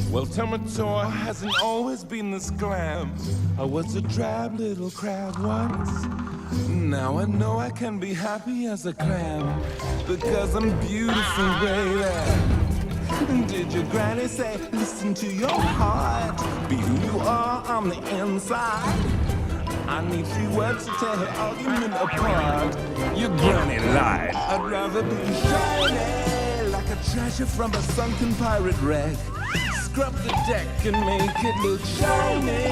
Well, Terminator hasn't always been this glam. I was a drab little crab once. Now I know I can be happy as a clam because I'm beautiful, baby. Did your granny say, listen to your heart, be who you are on the inside? I need 3 words to tear her argument apart. Your granny lied. I'd rather be shiny, like a treasure from a sunken pirate wreck. Scrub the deck and make it look shiny.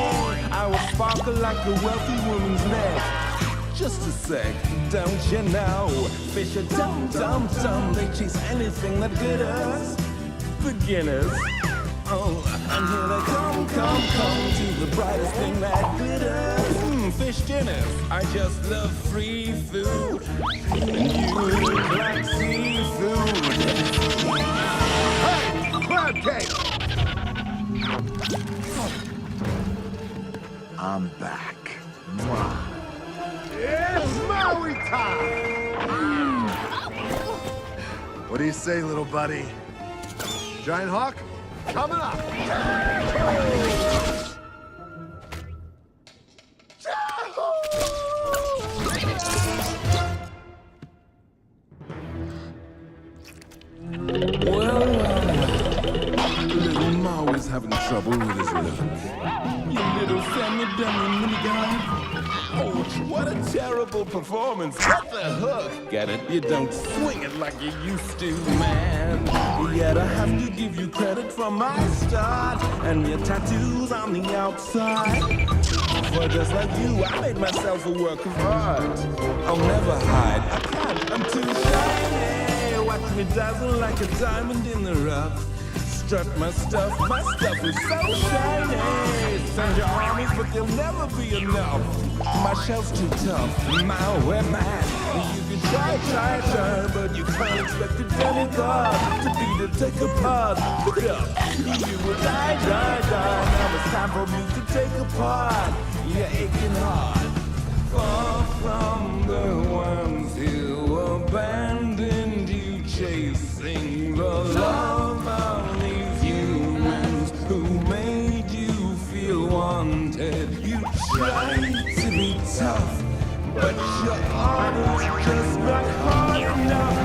I will sparkle like a wealthy woman's neck. Just a sec, don't you know? Fish are dumb, dumb, dumb. They chase anything that glitters. Beginners. Oh, and here they come to the brightest thing that glitters. Fish dinners. I just love free food. And you look like seafood. Hey, crab cake! I'm back. Mwah. It's Maui time! What do you say, little buddy? Giant Hawk, coming up! Well, little Maui's having trouble with his luck. You little semi-dummy mini-guy. Ouch, what a terrible performance. Get the hook. Get it? You don't swing it like you used to, man. Yet I have to give you credit for my start and your tattoos on the outside. For just like you, I made myself a work of art. I'll never hide. I can't. I'm too shiny. Watch me dazzle like a diamond in the rough. Strut my stuff is so shiny. Send your armies, but they'll never be enough. My shell's too tough, Maui man. You can try, but you can't expect a demigod to be to take apart. Pick it up, you will die. Now it's time for me to take apart your aching heart. Far from the ones who abandoned you, chasing the love of these humans who made you feel wanted. You tried to be tough, but your heart is just not hard enough.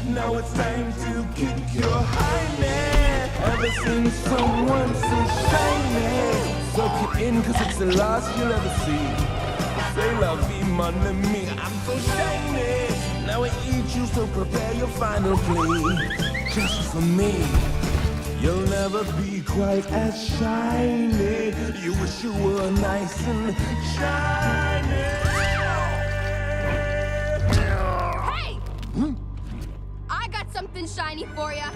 Now it's time to kick your highness. Ever since someone so shiny, soak it in, cause it's the last you'll ever see. Say la vie, mon ami, I'm so shiny. Now I eat you, so prepare your final plea. Just for me, you'll never be quite as shiny. You wish you were nice and shiny. Hey! I got something shiny for ya.